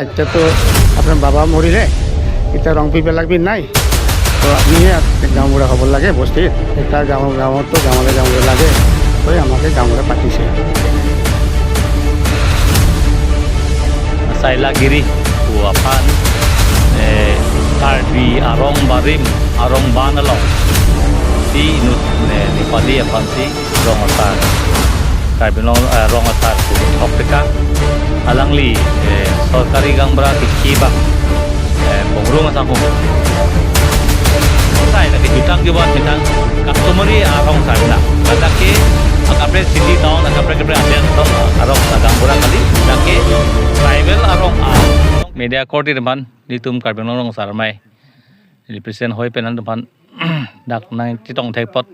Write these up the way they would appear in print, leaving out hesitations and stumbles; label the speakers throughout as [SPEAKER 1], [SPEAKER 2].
[SPEAKER 1] আচ্ছা তো আপনার বাবা মরিলে এটা রং পিপে লাগবি নাই তো আপনি গাঁওবুড়া খবর লাগে বস্তির এটা গাঁৱত তো গাঁৱলে লাগে ওই আমাকে গাঁৱলে পাতিছে
[SPEAKER 2] Sailagiri Puapan Karbi Arong Barim Arong Banalong Si Nut Nipali Apan si Rongasar Karbi Rongasar Hokpeka Alangli Sorkari Gangbra Kikiba Bongrung Asangku Sai lagi jutang juga mitang customary Arong Sarna Kadake Akapre city town akapre ASEAN Arong Gangbra kali Dake tribal Arong media court irman nitum Karbi Rongasar mai represent hoi penan depan dak nang titong thekpot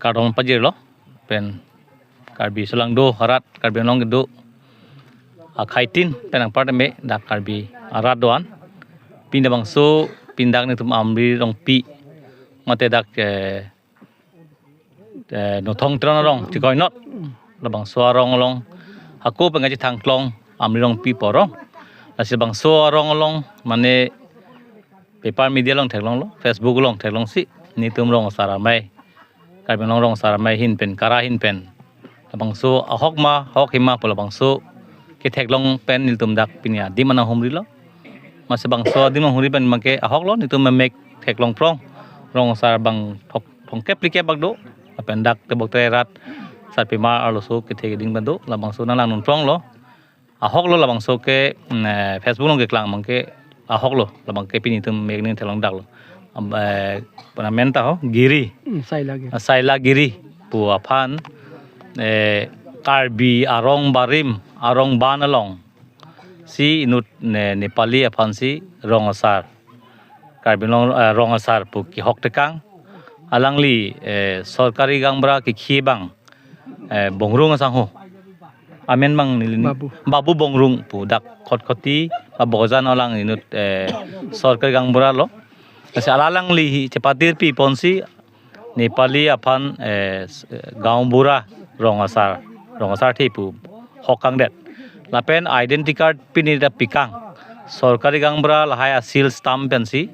[SPEAKER 2] karong pajir lo pen Karbi Selangdo harat Karbi Long gedo akhaitin penang part me dak Karbi arat doan pinda bangso pindak nitum amri rong pi mate dak no thong tron rong tikoi not la bangso arong long aku pengaji thangklong amri rong pi porong lasi bangso arong long mane paper media long theklong lo Facebook long theklong si nitum rong saramai Karbi rong saramai hin pen kara hin pen bangso ahok ma hok hima pola bangso ke theklong pen nitum dak pinya di mana humri lo masa bangso di mana humri pen make ahok lo nitum mek theklong prong rong sar bang thong kep like bagdo pen dak te bok rat sar pima alo so ke thek ding bando la bangso na lang nun prong lo ahok lo la bangso ke Facebook long ke klang mangke ahok lo la bang ke pini tum mek ni theklong dak lo pana menta ho giri saila giri Puapan Karbi Arong Barim Arong Banalong si Nut Nepali apan si Rongasar Karbi Rongasar pu ki hok tekang alangli Sorkari Gangbra ki khibang bongrung asangho amen bang nilini babu bongrung pu dak khoti bogjan alang inut Sorkari Gangbra lo ase alalang li cepatir pi ponsi Nepali apan gaঁওবুঢ়া Rongasar thipu hokang det lapen identity card pinida pikang Sorkari Gangbra lahai asil stamp pensi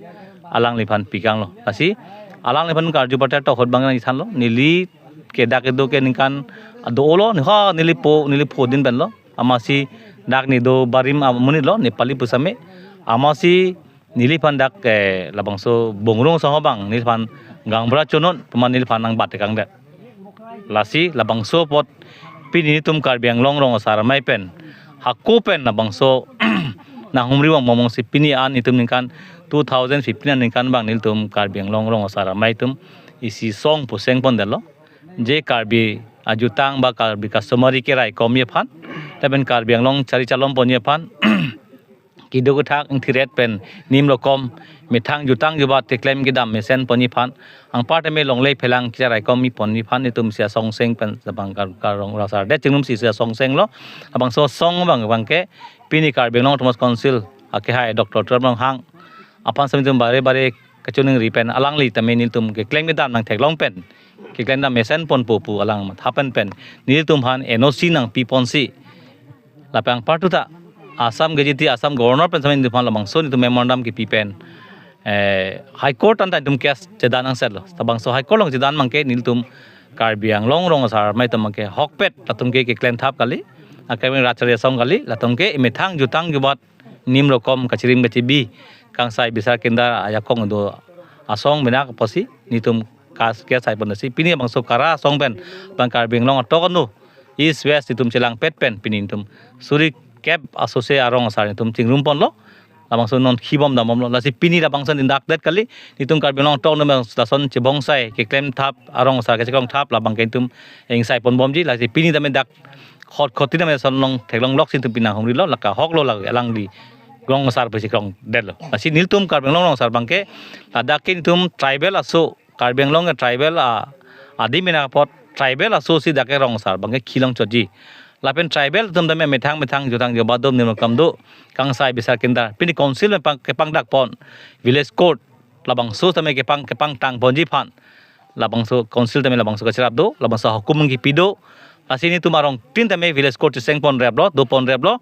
[SPEAKER 2] alang lipan pikang lo asi alang lipan karju parta to hot bang than lo nili kedak edo ke ninkan ado lo ha nili po din ben lo amasi dak ni do barim amuni lo Nepali pusame amasi nili pan dak labangso bongrung sahobang nilpan Gangbra chonot puman nilpan nang batekang det lasi labangso pot pinitum Karbi Anglong Rongasar mai pen hakku pen labangso na humri wang momong si pini an itum ningkan 2015 ningkan bang niltum Karbi Anglong Rongasar mai tum isi song puseng pon delo je Karbi ajutang ba Karbi customary ke rai komye phan taben Karbi Anglong chari chalom ponye phan kido thak thiret pen nim lokom mithang jutang juba teklem gidam mesen poni phan ang part me longlei phelang charai komi poni phan nitum sia song seng pen sabang karong rasar de chingnum si sia song seng lo abang so song bang ke pini Karbi Anglong Thomas Council ake hai Dr. Trabang hang apan samitum bare kachuning ripen alang li tamen nitum ke klem gidam nang theklong pen ke klem da mesen pon pu alang hapen pen nitum han NOC nang pi ponsi lapang partu ta Assam gejiti Assam governor pen samin diphan lamang so nitum memorandum ki pipen high court anta dum kes jedanang sel tabang so high court long jedan mangke niltum Karbi Anglong Rongasar mai tamake hokpet latum ke claim thap kali akamen rachare song kali latum ke imethang jutang jubat nim rokom kachirim getibi kangsai bisa kendar ayakong do asong benak posi nitum kas ke sai ponasi pini bang so kara song pen bang Karbi Anglong tokonu east west nitum chelang pet pen pinitum suri kep asose arong asar nitum chingrum pon lo labang son non khibom damom lo lasi pini labang son indak det kali nitum Karbi Anglong tok no lason chebong sai ke claim thap arong asar ke chekong thap labang kentum eng sai pon bomji lasi pini dame dak khoti dame son long theklong lok sintum pina humri lo laka hok lo alang di Rong Asar pesi krong del lo asi niltum Karbi Anglong Rongasar bangke adakin tum tribal aso Karbi Anglong tribal adi mina pot tribal aso si dake Rongasar bangke khilong choji lapen tribal tum dame methang jutang jobadom nimkam do kangsai bisa kendar pini council kepang dak pon village court labang so tame kepang tang ponji phan labang so council tame labang so kacharap do labang so hukum ki pido Lasi ni tum arong tin tame village court seng pon rep lo do pon rep lo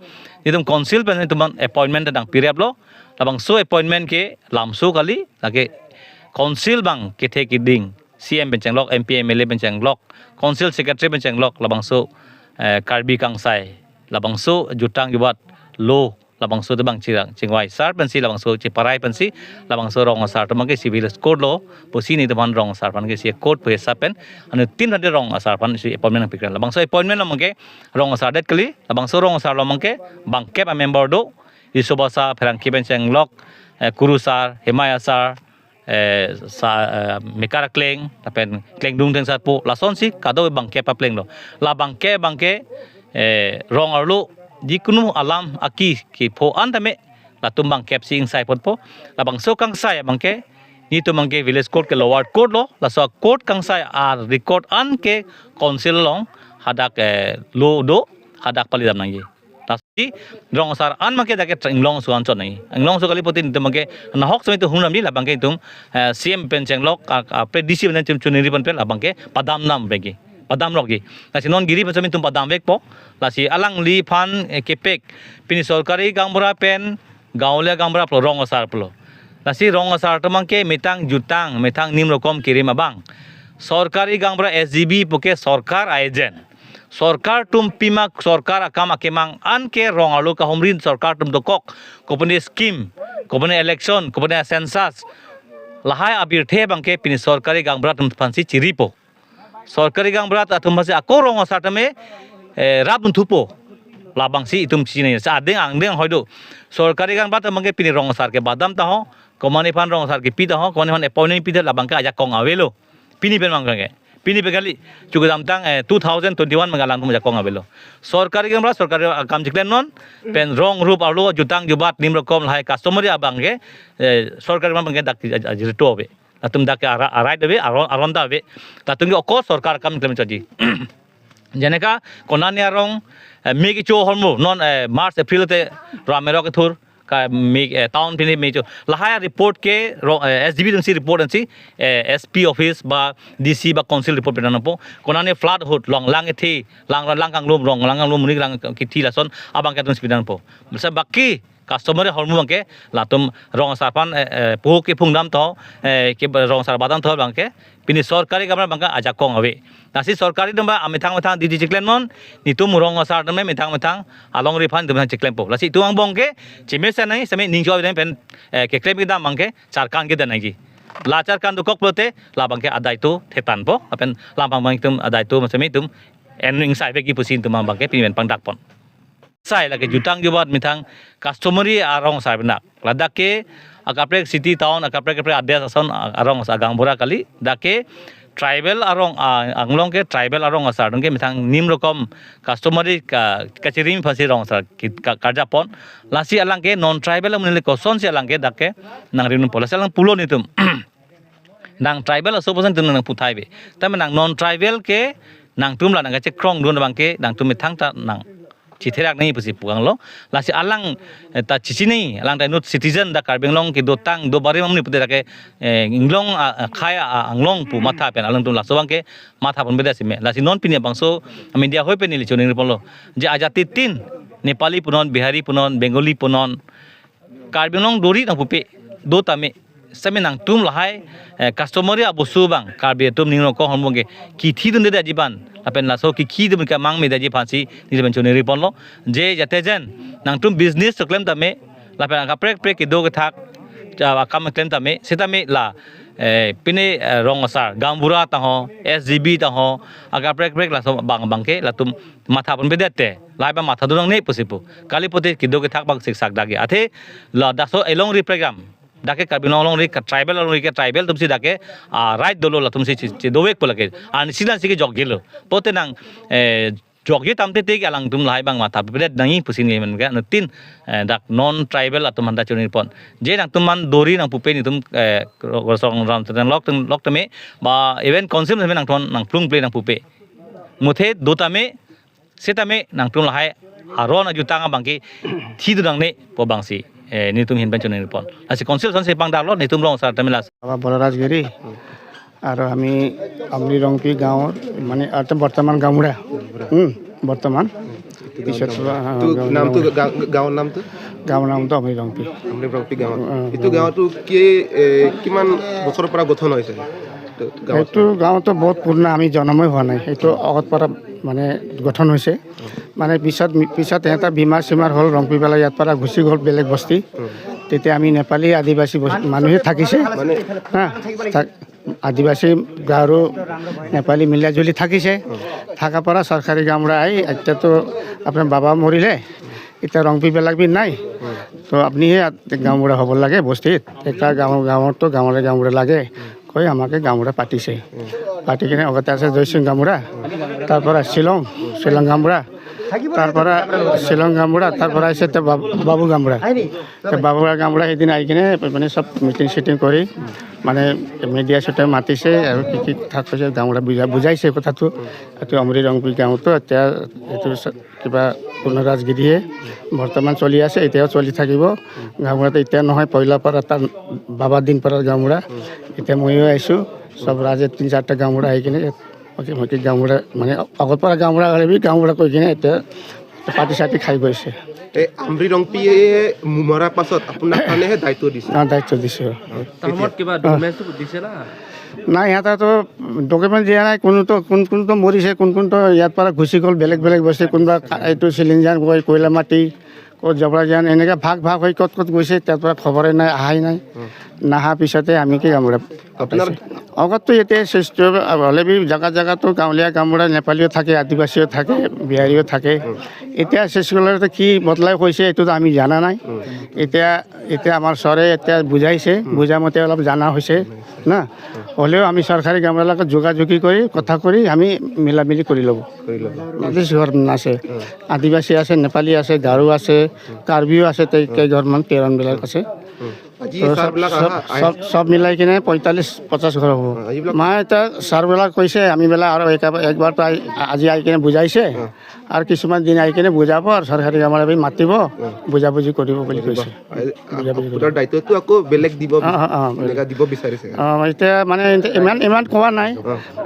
[SPEAKER 2] ni tum council pen tum appointment dang pirep lo labang so appointment ke lam so kali lage council bang ke the kiding CM benceng lok MP MLA benceng lok council secretary benceng lok labang so karbi kangsai labang so jutang yubat lo labang so bang cirang cingwai sar pensi labang so ciparai pensi labang so rong sar to mangke civil code lo posi ni teman rong sar pan ke si code pe sapen anu tin hade rong sar pan si appointment pikran labang so appointment lo mangke rong sar det kali labang so rong sar lo mangke bang kep a member do isobasa pherang kiben cheng lok kuru sar hemaya sar mekara kleng tapen kleng dung teng sat po lason si kado bang kep a pleng lo la bang ke rong arlo jikunu alam aki ki po antame la tumbang kep sing sai pot po la bang so kang sai bangke ni to mangke village court ke lower court lo la so court kang sai ar record an ke council long hadak lo do hadak palidam nangi tasi rong sar an mangke dake inglong suan chon nai inglong so kali potin to mangke na hok sami to hunam ni la bangke tum CM penceng lok pre DC ben chum chuniri pan pe la bangke padam nam begi padam rogi lasi non giri macam itu padam vek po lasi alang li fan kepek pini sorkari gangbura pen gaule gangbura plo rong sar plo lasi rong sar tamangke mitang jutang mitang nim rokom kirim abang sorkari gangbura SGB poke sorkar aejen sorkar tum pima sorkar akam akemang an ke rong alu ka homrin sorkar tum dokok kopone scheme kopone election kopone census lahai abir the bangke pini sorkari gangbura tum fansi chiripo sorkari gang berat atum masih aku rong asatame rabun thupo labang si itum sini sa adeng angdeng hoido sorkari gang berat mangke pini rong asar ke badam taho komani pan rong asar ke pi taho komani pan appointment pi labang ke ajak kong avelo pini pen mangke pini pegali juga damtang 2021 mengalang tum ajak kong avelo sorkari gang berat sorkari kam jiklen non pen rong rup arlo jutang jubat nim rokom lahai customer abang ke sorkari mangke dak ajirto be atum dak arai debe aron dabe tatung ge okos sarkar kam klem chaji jeneka konani arong megi cho hormo non march april te ramero ke thur ka meg town pini mejo lahaya report ke SDB dang si report ansi SP office ba DC ba council report penan po konani flood hot long lang thi lang kang lom rong lang lom muni lang ki thi lason abang ka tung spidan po sa baki customer hormu bangke latum rong sarpan puh ke pungdam to ke rong sar badam to bangke pini sorkari gamra bangka ajak kong awe nasi sorkari damba amithang di jiklen non nitum rong sar dame mithang along refund dum jiklen po lasi tuang bongke chimesa nai same ningjo pen ke klem dam bangke charkan ke danagi lacar kan dukok plote la bangke adai tu thetan po apen lampang bang tum adai tu masame tum ening sai be ki pusin tum bangke pin pangdak pon sai lagi jutang jubat mithang customary arong sai benak ladake akaprek city town akaprek ades ason arong agangbura kali dake tribal arong anglong ke tribal arong asar dongke mithang nim rokom customary kachirim phasi rong sar karja pon lasi alang ke non tribal munile koson si alang ke dake nang rinun polas alang pulo nitum nang tribal asoposan tum nang puthai be tam nang non tribal ke nang tum la nang che krong dun bangke nang tum mithang ta nang citerak nai pasi pugang lo lasi alang ta cicini alang ta nut citizen da karbeng long ki dotang do bare mamni pute ke inglong khaya anglong pu matha pen alang tum lasowang ke matha pun beda sime lasi non pinia bangso media hoi pen ni choni polo je ajati tin nepali punon bihari punon bengali punon karbeng long dori na pupe do tame same nang tum lahai customer ya bosu bang karbe tum ningro ko hormonge ki thi dun de jiban apen laso ki dum ka mang me da ji phansi ni ben chone ripon lo je jate jen nang tum business to claim tame la pen ka prek ki do ka thak ja kam claim tame sitame la pine rong asar gambura ta ho SGB ta ho aga prek la so bang bangke la tum matha pon bedete lai ba matha durang nei posipu kalipote ki do ka thak bang sik sak dagi athe la daso elong ri program dake karbinong long ri tribal long ri ke tribal tumsi dake right dolo la tumsi dowek polake an silan sike joggelo pote nang jogge tamte te alang tum lai bang mata bedet nangi pusin ngai men ga tin dak non tribal atum handa chuni pon je nang tum man dori nang pupe ni tum rosong ram tan lok tame ba event concept nang ton nang plung play nang pupe muthe dotame setame nang tum lai aron ajutanga bangki thi dang ne po bangsi ni tum hin ben chone pon asi council san se pang dak lo ni tum rong sar tamilas
[SPEAKER 1] বাবা বলরাজগিরি আৰু আমি আমলি ৰংপি গাঁৱৰ মানে বৰ্তমান গাঁওবুঢ়া বৰ্তমান পিছত
[SPEAKER 3] নামটো গাঁৱৰ নামটো
[SPEAKER 1] গাঁৱৰ নামটো আমলি ৰংপি
[SPEAKER 3] ৰংপি গাঁৱত এইটো গাঁৱটো কিমান বছৰৰ পৰা গঠন হৈছে
[SPEAKER 1] সেইটো গাঁৱতো বহুত পুৰণা আমি জন্মই হোৱা নাই সেইটো আগত পৰা মানে গঠন হৈছে মানে পিছত এটা বেমাৰ চেমাৰ হ'ল ৰংপি পেলাই ইয়াৰ পৰা গুচি গ'ল বেলেগ বস্তি তেতিয়া আমি নেপালী আদিবাসী মানুহে থাকিছে হা আদিবাসী গাঁৱৰো নেপালী মিলাজুলি থাকিছে থকাৰ পৰা চৰকাৰী গাঁওবুঢ়া আহি এতিয়াতো আপোনাৰ বাবা মৰিলে এতিয়া ৰংপি পেলাবি নাই তো আপুনিহে গাঁওবুঢ়া হ'ব লাগে বস্তিত এটা গাঁৱতো গাঁওবুঢ়া লাগে কৈ আমাকে গাঁওবুঢ়া পাতিছে পাতি কিনে আগতে আছে জয়সিং গাঁওবুঢ়া তাৰপৰা শ্বিলং গাঁওবুঢ়া তাৰপৰা শ্বিলং গাঁওবুঢ়া তাৰপৰা আহিছে বাবু গাঁওবুঢ়া গাঁওবুঢ়া সেইদিনা আহি কিনে মানে চব মিটিং চিটিং কৰি মানে মিডিয়া চিডিয়া মাতিছে আৰু কি কথা কৈছে গাঁওবুঢ়া বুজাইছে কথাটো এইটো আমলি ৰংপি গাঁৱতো এতিয়া এইটো কিবা পুনৰাজগিৰিহে বৰ্তমান চলি আছে এতিয়াও চলি থাকিব গাঁওবুঢ়াটো এতিয়া নহয় পহিলাৰ পৰা তাৰ বাবা দিন পৰা গাঁওবুঢ়া এতিয়া ময়ো আহিছোঁ চব ৰাইজে 3-4টা গাঁওবুঢ়া আহি কিনে মই গাঁওবুঢ়া মানে আগৰ পৰা গাঁওবুঢ়া হ'লে গাঁওবুঢ়া কৈ কিনে এতিয়া পাতি চাতি খাই গৈছে
[SPEAKER 3] এই আমলি ৰংপিয়ে মৰাৰ পাছত আপোনাৰ কাৰণেহে দায়িত্ব দিছে
[SPEAKER 1] দায়িত্ব দিছোঁ
[SPEAKER 2] কিবা ডকুমেণ্টছ দিছে না
[SPEAKER 1] নাই সিহঁতেতো ডকুমেণ্ট দিয়া নাই কোনটো মৰিছে কোনটো ইয়াৰ পৰা গুচি গ'ল বেলেগ বস্তু কোনোবা এইটো চিলিণ্ডাৰ গৈ কয়লা মাটি ক'ত জবৰা যান এনেকৈ ভাগ হৈ ক'ত গৈছে তাৰ পৰা খবৰে নাই অহাই নাই নাহা পিছতে আমি কি গাঁওবুঢ়া আগততো এতিয়া সৃষ্টি হ'লে জেগাতো গাঁৱলীয়া গাঁওবুঢ়া নেপালীও থাকে আদিবাসীও থাকে বিহাৰীও থাকে এতিয়া সৃষ্টি কি বদলাই কৈছে এইটোতো আমি জানা নাই এতিয়া আমাৰ চৰে এতিয়া বুজাইছে বুজামতে অলপ জানা হৈছে না হ'লেও আমি চৰকাৰী গাঁওবুঢ়াৰ লগত যোগাযোগী কৰি কথা কৰি আমি মিলামিলি কৰি ল'ব ঘৰ আছে আদিবাসী আছে নেপালী আছে গাৰো আছে কাৰ্বিও আছে কেইঘৰমান 13বিলাক আছে সব মিলাই কিনে 45-50 ঘৰ হ'ব মই এতিয়া ছাৰবিলাক কৈছে আমি বেলা আৰু একবাৰ আজি আহি কিনে বুজাইছে আৰু কিছুমান দিন আহি কিনে বুজাব আৰু চৰকাৰী গাঁওবুঢ়া মাতিব বুজাবুজি কৰিব বুলি কৈছে
[SPEAKER 3] দায়িত্বটো আকৌ বেলেগ দিব বিচাৰিছে
[SPEAKER 1] এতিয়া মানে ইমান কোৱা নাই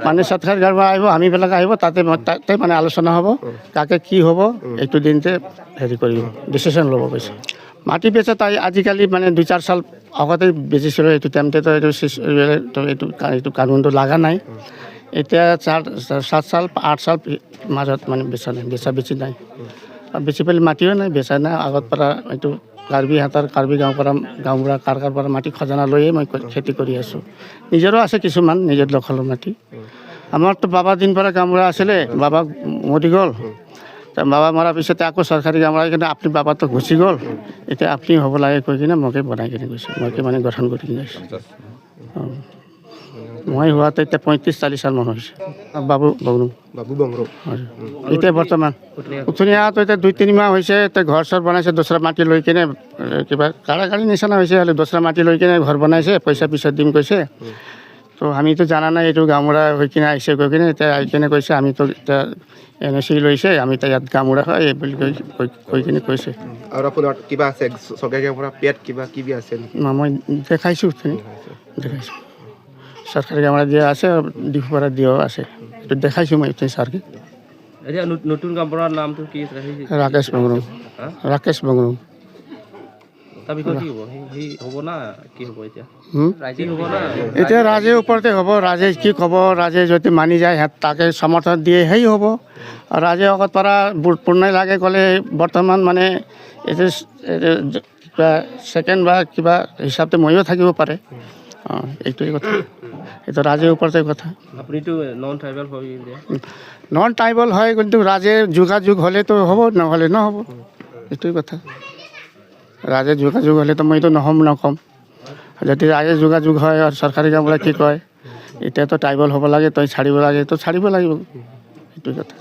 [SPEAKER 1] মানে চৰকাৰী গাঁওবুঢ়া আহিব আমিবিলাক আহিব তাতে মানে আলোচনা হ'ব তাকে কি হ'ব এইটো দিনতে হেৰি কৰিব ডিচিশ্যন ল'ব কৈছে মাটি বেচা তাই আজিকালি মানে 2-4 সাল আগতে বেচিছিল এইটো টাইমতেতো এইটো কানুনটো লগা নাই এতিয়া 7 সাল 8 সাল মাজত মানে বেচি নাই বেচি পেলাই মাটিও নাই বেচা নাই আগত পৰা এইটো কাৰ্বি গাঁৱৰ পৰা গাঁওবুঢ়া কাৰ পৰা মাটি খজানা লৈয়ে মই খেতি কৰি আছোঁ নিজৰো আছে কিছুমান নিজৰ দখলৰ মাটি আমাৰতো বাবা দিন পৰা গাঁওবুঢ়া আছিলে বাবা মৰি গ'ল বাবা মৰাৰ পিছতে আকৌ চৰকাৰী গাঁওবুঢ়া কিন্তু আপুনি বাবাটো গুচি গ'ল এতিয়া আপুনি হ'ব লাগে কৈ কিনে মোকে বনাই কিনে গৈছে মোকে মানে গঠন কৰি কিনে গৈছে মই হোৱাতে এতিয়া 35-40 সাল মান হৈছে বাবু বংৰু এতিয়া বৰ্তমান উঠনীয়াটো এতিয়া 2-3 মাহ হৈছে এতিয়া ঘৰ চৰ বনাইছে দোচৰা মাটি লৈ কিনে কিবা কাৰাকাৰী নিচিনা হৈছে হ'লে দোচৰা মাটি লৈ কিনে ঘৰ বনাইছে পইচা পিছত দিম কৈছে তো আমিতো জানা নাই এইটো গাঁওবুঢ়া হৈ কিনে আহিছে কৈ কিনে এতিয়া আহি কিনে কৈছে আমিতো এতিয়া NOC লৈছে আমি এতিয়া ইয়াত গাঁওবুঢ়া হয় এই বুলি কৈ কিনে কৈছে
[SPEAKER 3] আৰু আপোনাৰ কিবা আছে চৰকাৰী গাঁওবুঢ়া পেট কিবা আছে
[SPEAKER 1] মই দেখাইছোঁ দেখাইছোঁ চৰকাৰী গাঁওবুঢ়া দিয়া আছে ডিফুপাৰা দিয়াও আছে এইটো দেখাইছোঁ মই ছাৰকে
[SPEAKER 2] এতিয়া নতুন গাঁওবুঢ়াৰ নামটো কি
[SPEAKER 1] ৰাকেশ বংৰু এতিয়া ৰাজে ওপৰতে হ'ব ৰাজে কি ক'ব ৰাজে যদি মানি যায় তাকে সমৰ্থন দিয়ে সেই হ'ব ৰাজে আগত পৰা পূৰ্ণাই লাগে ক'লে বৰ্তমান মানে এইটো কিবা ছেকেণ্ড বা কিবা হিচাপতে ময়ো থাকিব পাৰে এইটোৱে কথা এইটো ৰাজেৰ ওপৰতে কথা নন ট্ৰাইবেল হয় কিন্তু ৰাজে যোগাযোগ হ'লেতো হ'ব নহ'লে নহ'ব এইটোৱে কথা ৰাজে যোগাযোগ হ'লেতো মইতো নক'ম যদি ৰাজে যোগাযোগ হয় আৰু চৰকাৰী গাঁওবুঢ়া কি কয় এতিয়াতো ট্ৰাইবেল হ'ব লাগে তই ছাড়িব লাগে তো ছাড়িব লাগিব এইটোৱে কথা